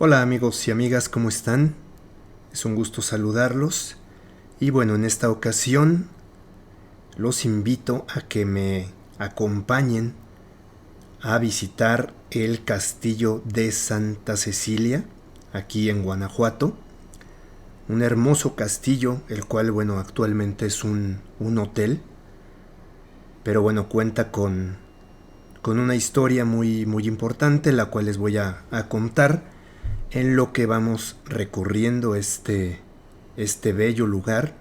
Hola amigos y amigas, ¿cómo están? Es un gusto saludarlos. Y bueno, en esta ocasión los invito a que me acompañen a visitar el castillo de Santa Cecilia, aquí en Guanajuato. Un hermoso castillo, el cual, bueno, actualmente es un hotel, pero bueno, cuenta con una historia muy importante, la cual les voy a contar en lo que vamos recorriendo este bello lugar,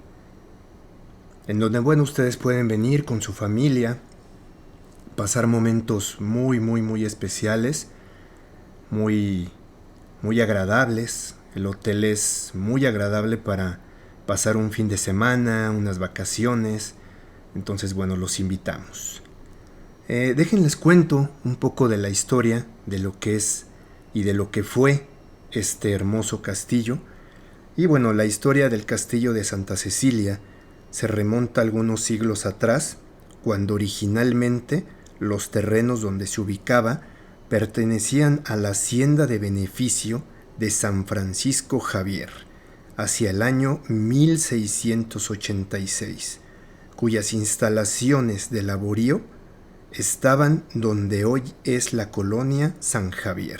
en donde, bueno, ustedes pueden venir con su familia, pasar momentos muy especiales, muy, muy agradables. El hotel es muy agradable para pasar un fin de semana, unas vacaciones. Entonces, bueno, los invitamos. Déjenles cuento un poco de la historia, de lo que es y de lo que fue este hermoso castillo. Y bueno, la historia del castillo de Santa Cecilia se remonta algunos siglos atrás, cuando originalmente los terrenos donde se ubicaba pertenecían a la hacienda de beneficio de San Francisco Javier, hacia el año 1686, cuyas instalaciones de laborío estaban donde hoy es la colonia San Javier.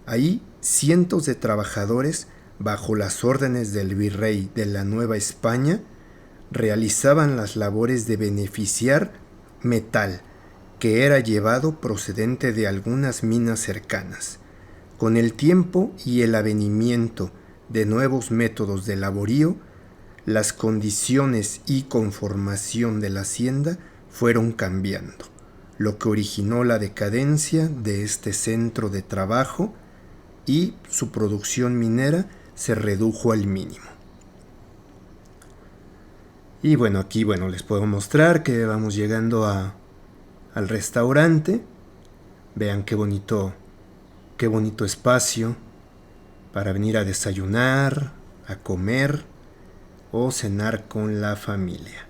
Ahí cientos de trabajadores, bajo las órdenes del virrey de la Nueva España, realizaban las labores de beneficiar metal que era llevado procedente de algunas minas cercanas. Con el tiempo y el avenimiento de nuevos métodos de laborío, las condiciones y conformación de la hacienda fueron cambiando, lo que originó la decadencia de este centro de trabajo y su producción minera se redujo al mínimo. Y bueno, aquí les puedo mostrar que vamos llegando al restaurante. Vean qué bonito espacio para venir a desayunar, a comer o cenar con la familia.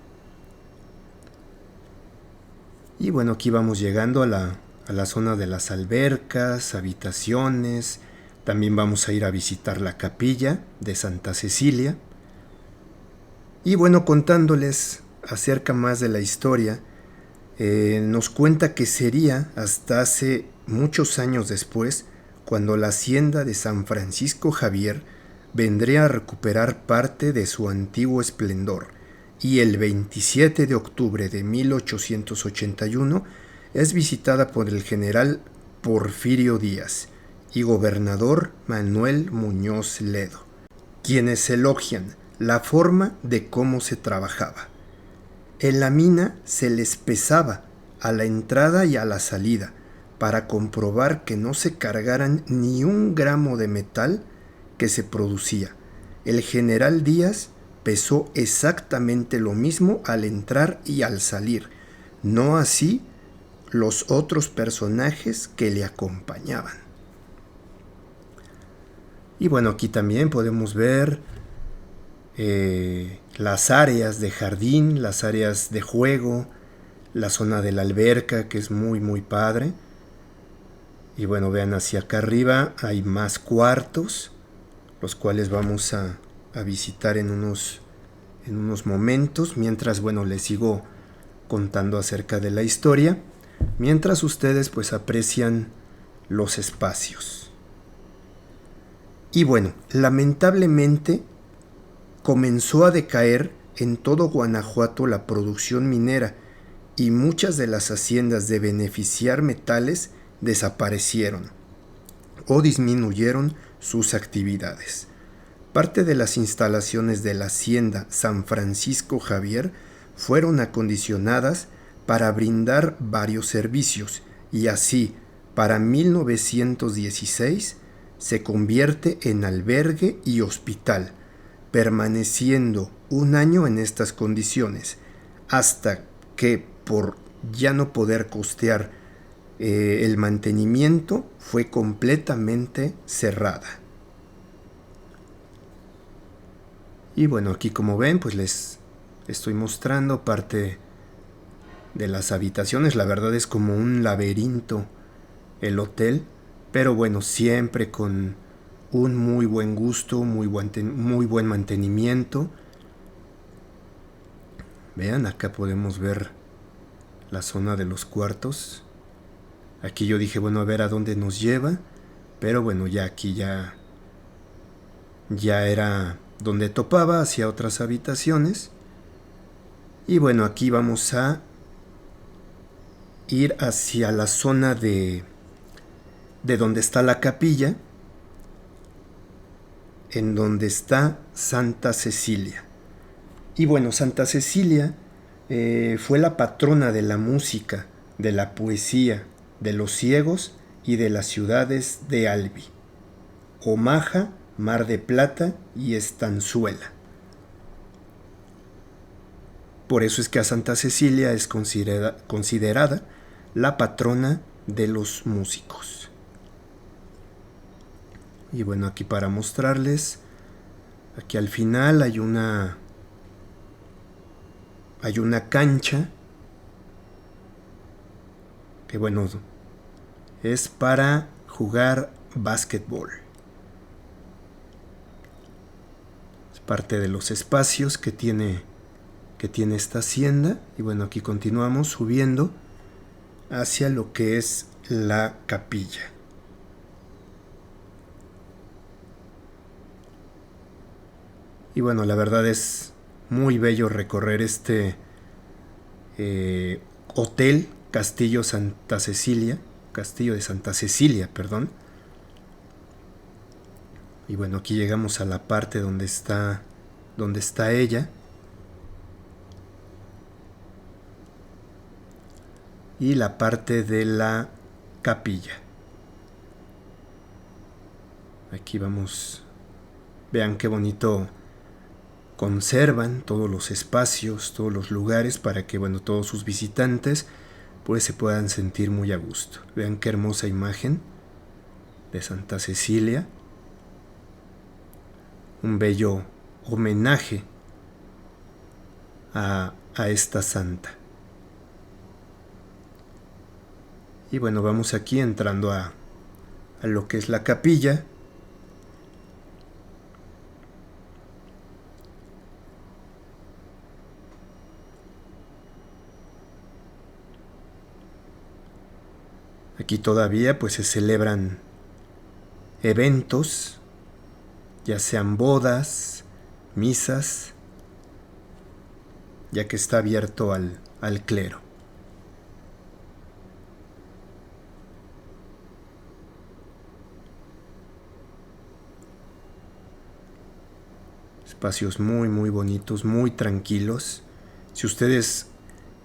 Y bueno, aquí vamos llegando a la zona de las albercas, habitaciones. También vamos a ir a visitar la capilla de Santa Cecilia. Y bueno, contándoles acerca más de la historia, nos cuenta que sería hasta hace muchos años después cuando la hacienda de San Francisco Javier vendría a recuperar parte de su antiguo esplendor, y el 27 de octubre de 1881 es visitada por el general Porfirio Díaz y gobernador Manuel Muñoz Ledo, quienes elogian la forma de cómo se trabajaba. En la mina se les pesaba a la entrada y a la salida para comprobar que no se cargaran ni un gramo de metal que se producía. El general Díaz pesó exactamente lo mismo al entrar y al salir, no así los otros personajes que le acompañaban. Y bueno, aquí también podemos ver las áreas de jardín, las áreas de juego, la zona de la alberca, que es muy padre. Y bueno, vean, hacia acá arriba hay más cuartos, los cuales vamos a visitar en unos momentos, mientras, bueno, les sigo contando acerca de la historia, mientras ustedes pues aprecian los espacios. Y bueno, lamentablemente comenzó a decaer en todo Guanajuato la producción minera, y muchas de las haciendas de beneficiar metales desaparecieron o disminuyeron sus actividades. Parte de las instalaciones de la hacienda San Francisco Javier fueron acondicionadas para brindar varios servicios, y así, para 1916, se convierte en albergue y hospital, permaneciendo un año en estas condiciones, hasta que, por ya no poder costear el mantenimiento, fue completamente cerrada. Y bueno, aquí como ven, pues les estoy mostrando parte de las habitaciones. La verdad es como un laberinto el hotel, pero bueno, siempre con un muy buen gusto, muy buen mantenimiento. Vean, acá podemos ver la zona de los cuartos. Aquí yo dije, bueno, a ver a dónde nos lleva, pero bueno, ya aquí ya era donde topaba hacia otras habitaciones. Y bueno, aquí vamos a ir hacia la zona de donde está la capilla, en donde está Santa Cecilia. Y bueno, Santa Cecilia fue la patrona de la música, de la poesía, de los ciegos y de las ciudades de Albi, Omaha, Mar de Plata y Estanzuela. Por eso es que a Santa Cecilia es considerada la patrona de los músicos. Y bueno, aquí para mostrarles, aquí al final hay una cancha que bueno, es para jugar básquetbol. Es parte de los espacios que tiene esta hacienda. Y bueno, aquí continuamos subiendo hacia lo que es la capilla. Y bueno, la verdad es muy bello recorrer este hotel Castillo de Santa Cecilia. Y bueno, aquí llegamos a la parte donde está ella. Y la parte de la capilla. Aquí vamos. Vean qué bonito conservan todos los espacios, todos los lugares para que bueno, todos sus visitantes pues se puedan sentir muy a gusto. Vean qué hermosa imagen de Santa Cecilia. Un bello homenaje a esta santa. Y bueno, vamos aquí entrando a lo que es la capilla. Aquí todavía pues se celebran eventos, ya sean bodas, misas, ya que está abierto al clero. Espacios muy muy bonitos, muy tranquilos. Si ustedes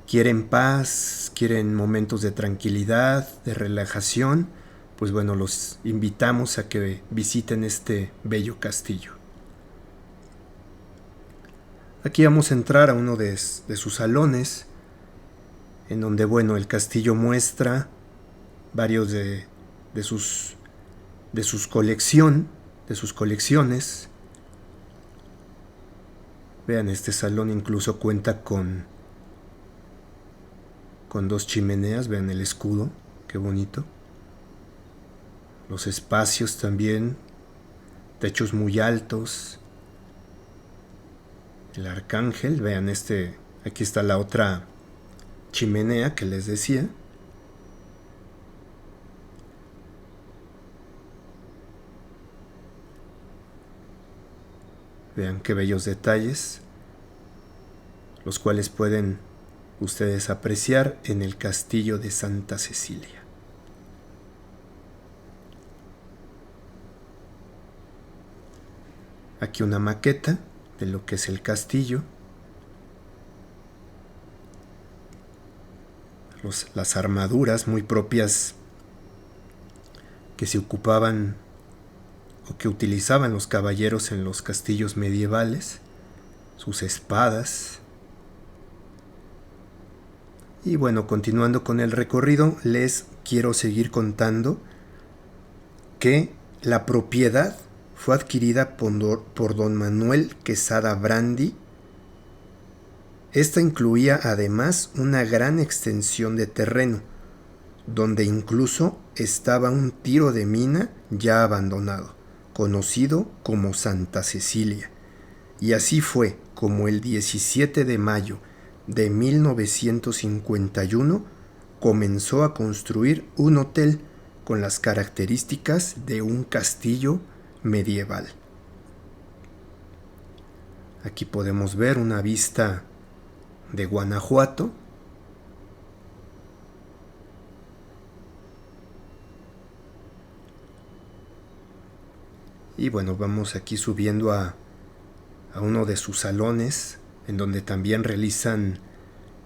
quieren paz, quieren momentos de tranquilidad, de relajación, pues bueno, los invitamos a que visiten este bello castillo. Aquí vamos a entrar a uno de sus salones, en donde bueno, el castillo muestra varios de sus colecciones. Vean, este salón incluso cuenta con 2 chimeneas. Vean el escudo, qué bonito. Los espacios también, techos muy altos. El arcángel, vean aquí está la otra chimenea que les decía. Vean qué bellos detalles, los cuales pueden ustedes apreciar en el castillo de Santa Cecilia. Aquí una maqueta de lo que es el castillo. Las armaduras muy propias que se ocupaban o que utilizaban los caballeros en los castillos medievales, sus espadas. Y bueno, continuando con el recorrido, les quiero seguir contando que la propiedad fue adquirida por don Manuel Quesada Brandi. Esta incluía además una gran extensión de terreno, donde incluso estaba un tiro de mina ya abandonado, conocido como Santa Cecilia. Y así fue como el 17 de mayo de 1951 comenzó a construir un hotel con las características de un castillo medieval. Aquí podemos ver una vista de Guanajuato. Y bueno, vamos aquí subiendo a uno de sus salones, en donde también realizan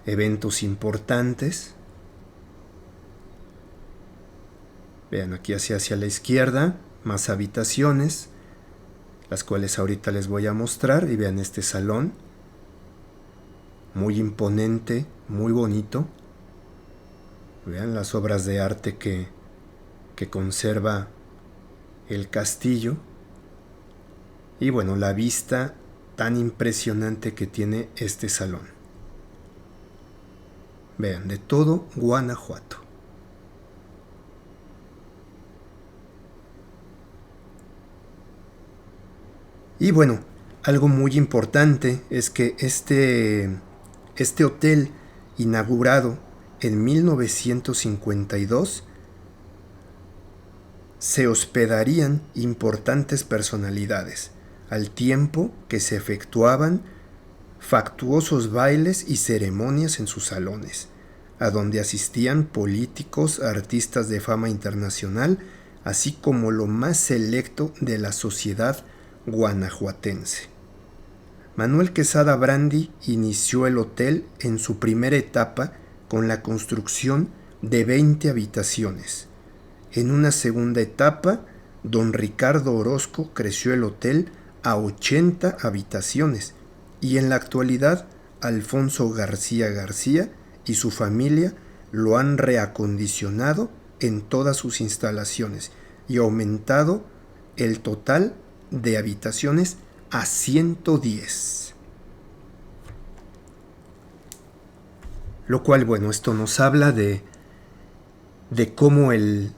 eventos importantes. Vean, aquí hacia la izquierda, más habitaciones, las cuales ahorita les voy a mostrar. Y vean este salón, muy imponente, muy bonito. Vean las obras de arte que conserva el castillo. Y bueno, la vista tan impresionante que tiene este salón. Vean, de todo Guanajuato. Y bueno, algo muy importante es que este hotel, inaugurado en 1952, se hospedarían importantes personalidades, al tiempo que se efectuaban fastuosos bailes y ceremonias en sus salones, a donde asistían políticos, artistas de fama internacional, así como lo más selecto de la sociedad guanajuatense. Manuel Quesada Brandi inició el hotel en su primera etapa con la construcción de 20 habitaciones. En una segunda etapa, don Ricardo Orozco creció el hotel a 80 habitaciones y en la actualidad Alfonso García García y su familia lo han reacondicionado en todas sus instalaciones y aumentado el total de habitaciones a 110. Lo cual, bueno, esto nos habla de cómo el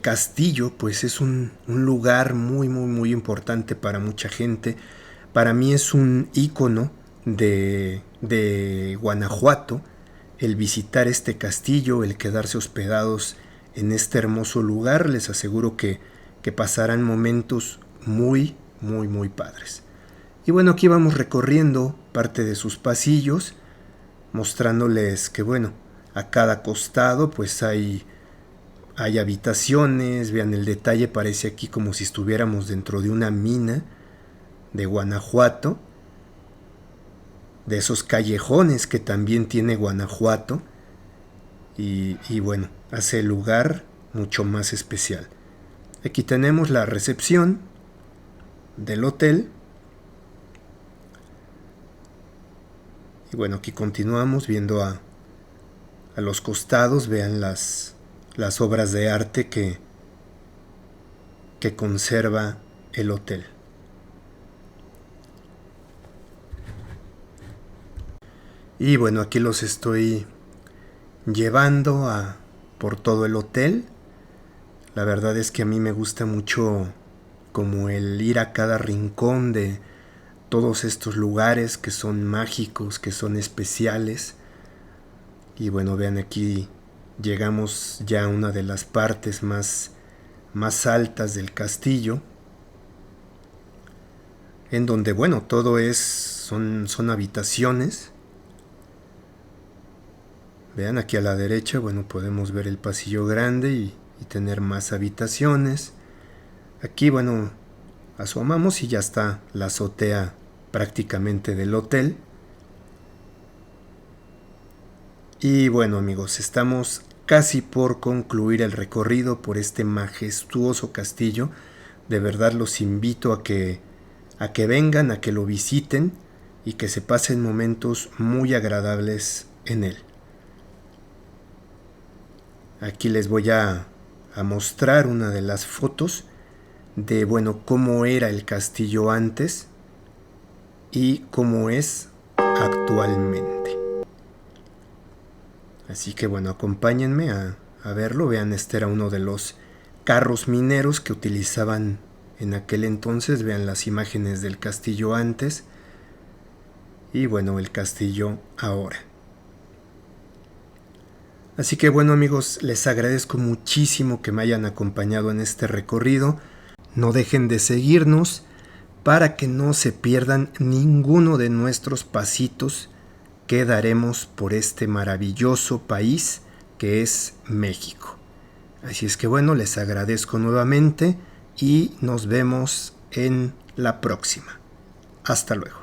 castillo pues es un lugar muy importante para mucha gente. Para mí es un ícono de Guanajuato el visitar este castillo, el quedarse hospedados en este hermoso lugar. Les aseguro que pasarán momentos muy padres. Y bueno, aquí vamos recorriendo parte de sus pasillos, mostrándoles que bueno, a cada costado pues hay habitaciones. Vean el detalle, parece aquí como si estuviéramos dentro de una mina de Guanajuato, de esos callejones que también tiene Guanajuato, y bueno, hace el lugar mucho más especial. Aquí tenemos la recepción del hotel. Y bueno, aquí continuamos viendo a los costados. Vean las obras de arte que conserva el hotel. Y bueno, aquí los estoy llevando por todo el hotel. La verdad es que a mí me gusta mucho como el ir a cada rincón de todos estos lugares que son mágicos, que son especiales. Y bueno, vean, aquí llegamos ya a una de las partes más altas del castillo, en donde bueno, todo son habitaciones. Vean, aquí a la derecha, bueno, podemos ver el pasillo grande y tener más habitaciones. Aquí, bueno, asomamos y ya está la azotea prácticamente del hotel. Y bueno, amigos, estamos casi por concluir el recorrido por este majestuoso castillo. De verdad los invito a que vengan, a que lo visiten y que se pasen momentos muy agradables en él. Aquí les voy a mostrar una de las fotos de, bueno, cómo era el castillo antes y cómo es actualmente. Así que bueno, acompáñenme a verlo. Vean, este era uno de los carros mineros que utilizaban en aquel entonces. Vean las imágenes del castillo antes y bueno, el castillo ahora. Así que bueno amigos, les agradezco muchísimo que me hayan acompañado en este recorrido. No dejen de seguirnos para que no se pierdan ninguno de nuestros pasitos que daremos por este maravilloso país que es México. Así es que bueno, les agradezco nuevamente y nos vemos en la próxima. Hasta luego.